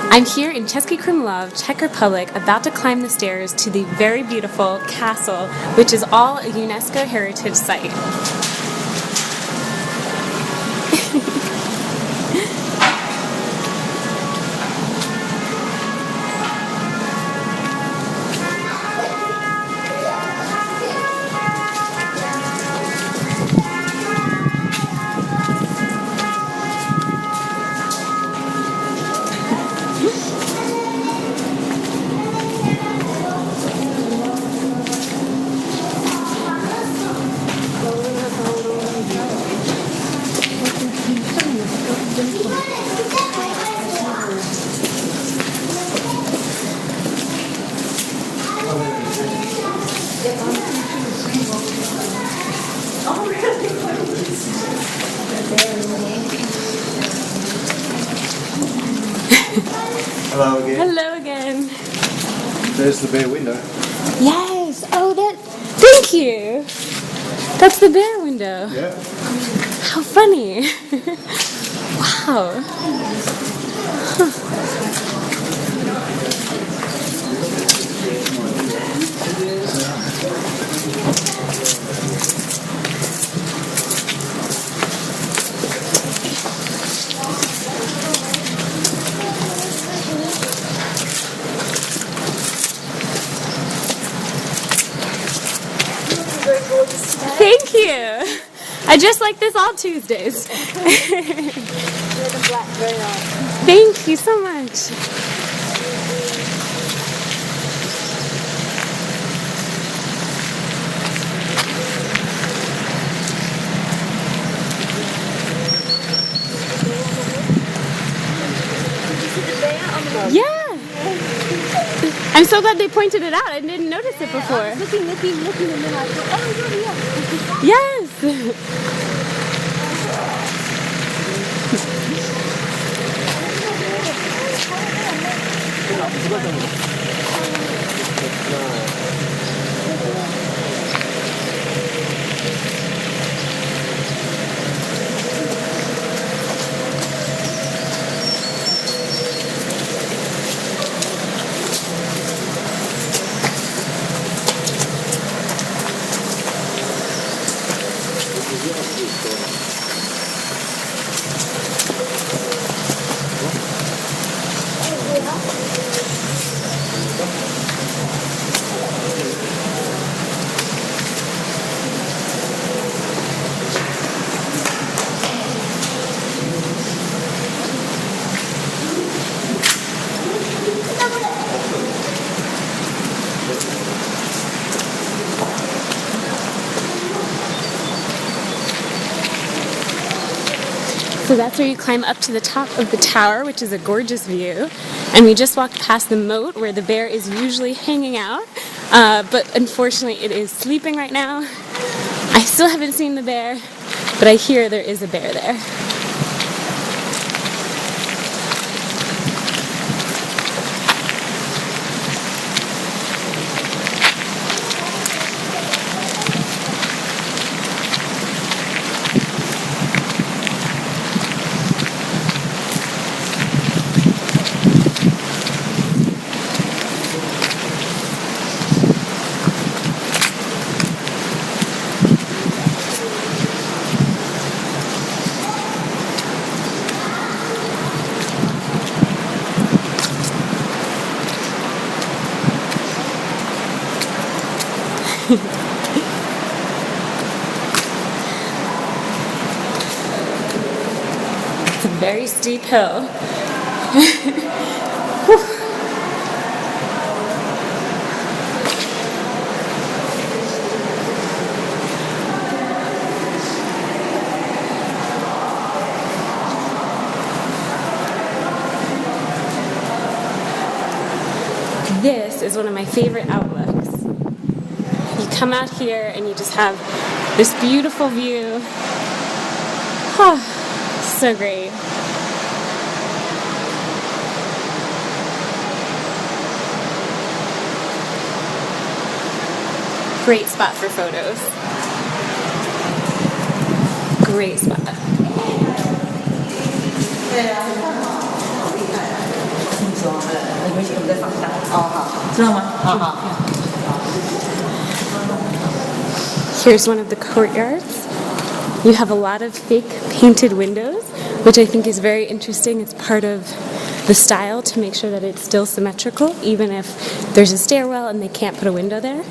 I'm here in Český Krumlov, Czech Republic, about to climb the stairs to the very beautiful castle, which is all a UNESCO heritage site. Hello again. Hello again. There's the bay window. Yes. Oh, thank you. That's the bear window. Yeah. How funny. Wow. Thank you. I just like this all Tuesdays. Thank you so much. Yeah. I'm so glad they pointed it out. I didn't notice it before. I was looking, and then I thought, oh, yeah. Yes. So that's where you climb up to the top of the tower, which is a gorgeous view. And we just walked past the moat where the bear is usually hanging out. But unfortunately it is sleeping right now. I still haven't seen the bear, but I hear there is a bear there. It's a very steep hill. This is one of my favorite outlooks. You come out here and you just have this beautiful view. Oh, so great. Great spot for photos. Great spot. Here's one of the courtyards. You have a lot of fake painted windows, which I think is very interesting. It's part of the style to make sure that it's still symmetrical, even if there's a stairwell and they can't put a window there.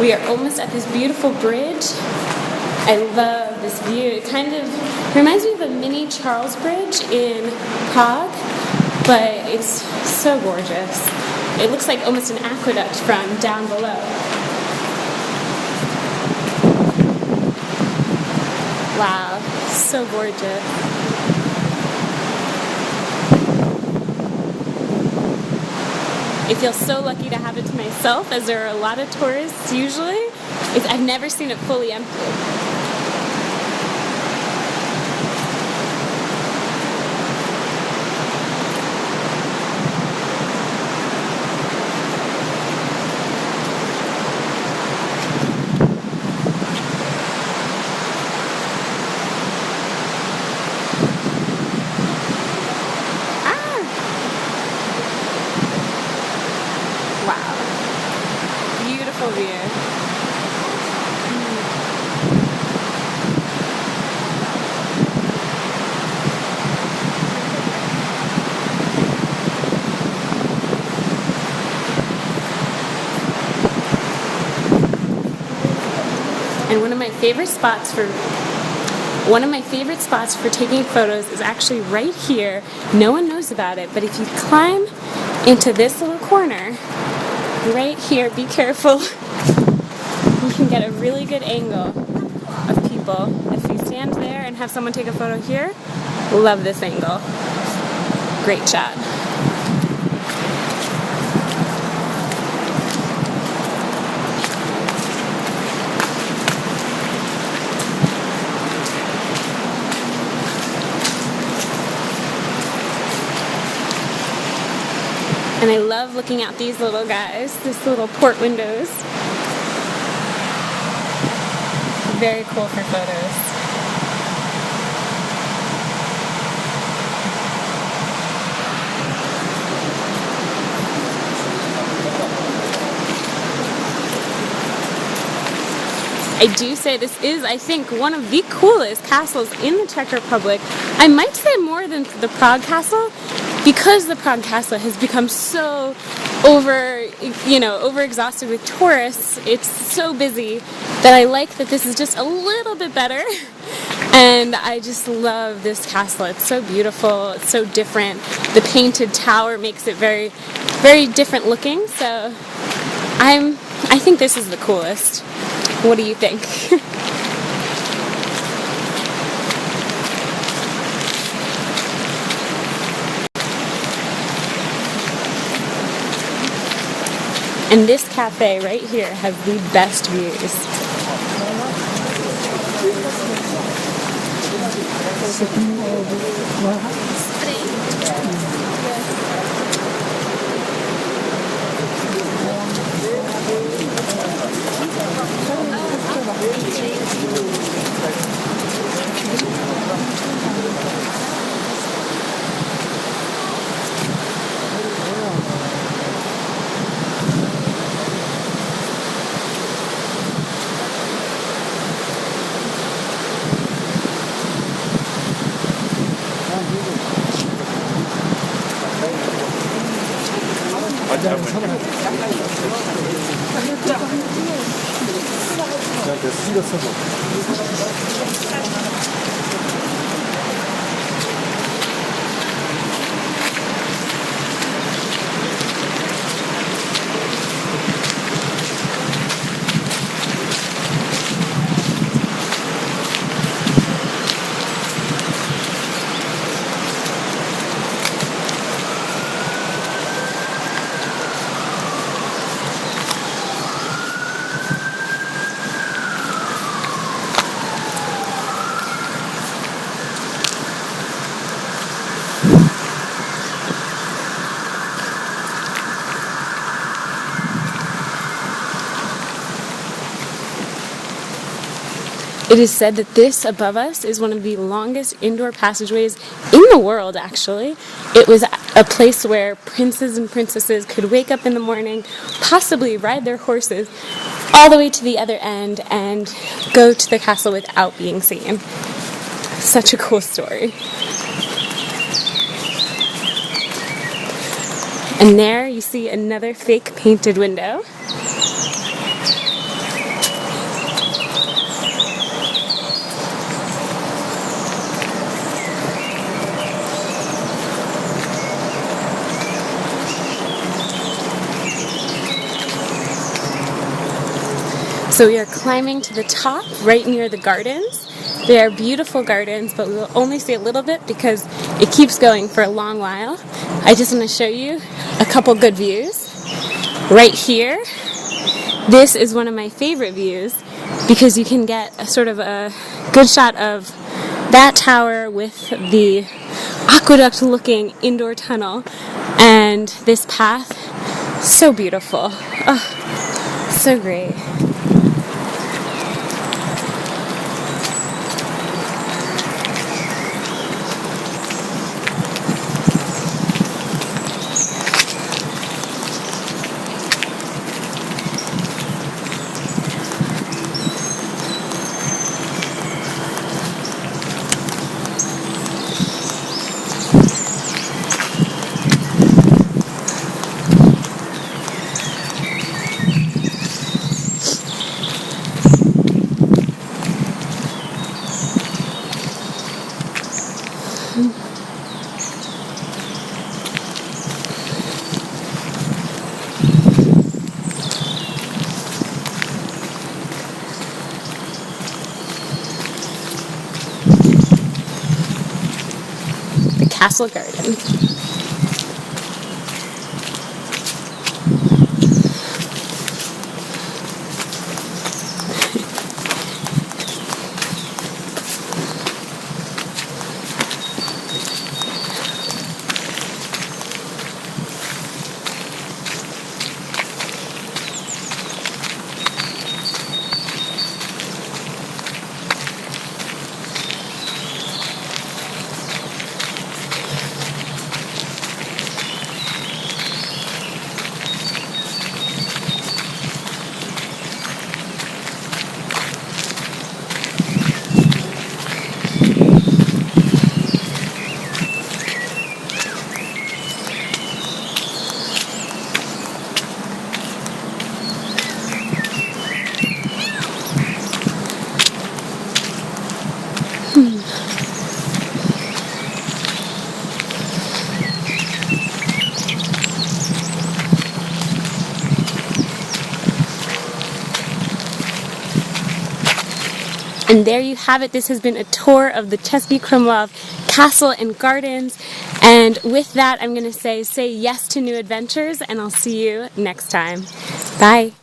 We are almost at this beautiful bridge. I love this view. It kind of reminds me of a mini Charles Bridge in Prague, but it's so gorgeous. It looks like almost an aqueduct from down below. Wow, so gorgeous. I feel so lucky to have it to myself, as there are a lot of tourists usually. I've never seen it fully empty. And one of my favorite spots for taking photos is actually right here. No one knows about it, but if you climb into this little corner right here, be careful, you can get a really good angle of people. If you stand there and have someone take a photo here, love this angle. Great shot. And I love looking out these little guys, these little port windows. Very cool for photos. I do say this is, I think, one of the coolest castles in the Czech Republic. I might say more than the Prague Castle, because the Prague Castle has become so overexhausted with tourists. It's so busy that I like that this is just a little bit better. And I just love this castle. It's so beautiful. It's so different. The painted tower makes it very, very different looking. So I think this is the coolest. What do you think? And this cafe right here has the best views. It is said that this above us is one of the longest indoor passageways in the world, actually. It was a place where princes and princesses could wake up in the morning, possibly ride their horses all the way to the other end and go to the castle without being seen. Such a cool story. And there you see another fake painted window. So we are climbing to the top right near the gardens. They are beautiful gardens, but we will only see a little bit because it keeps going for a long while. I just want to show you a couple good views. Right here, this is one of my favorite views because you can get a sort of a good shot of that tower with the aqueduct looking indoor tunnel and this path. So beautiful. Oh, so great. The castle garden. And there you have it. This has been a tour of the Český Krumlov Castle and Gardens. And with that, I'm going to say yes to new adventures, and I'll see you next time. Bye.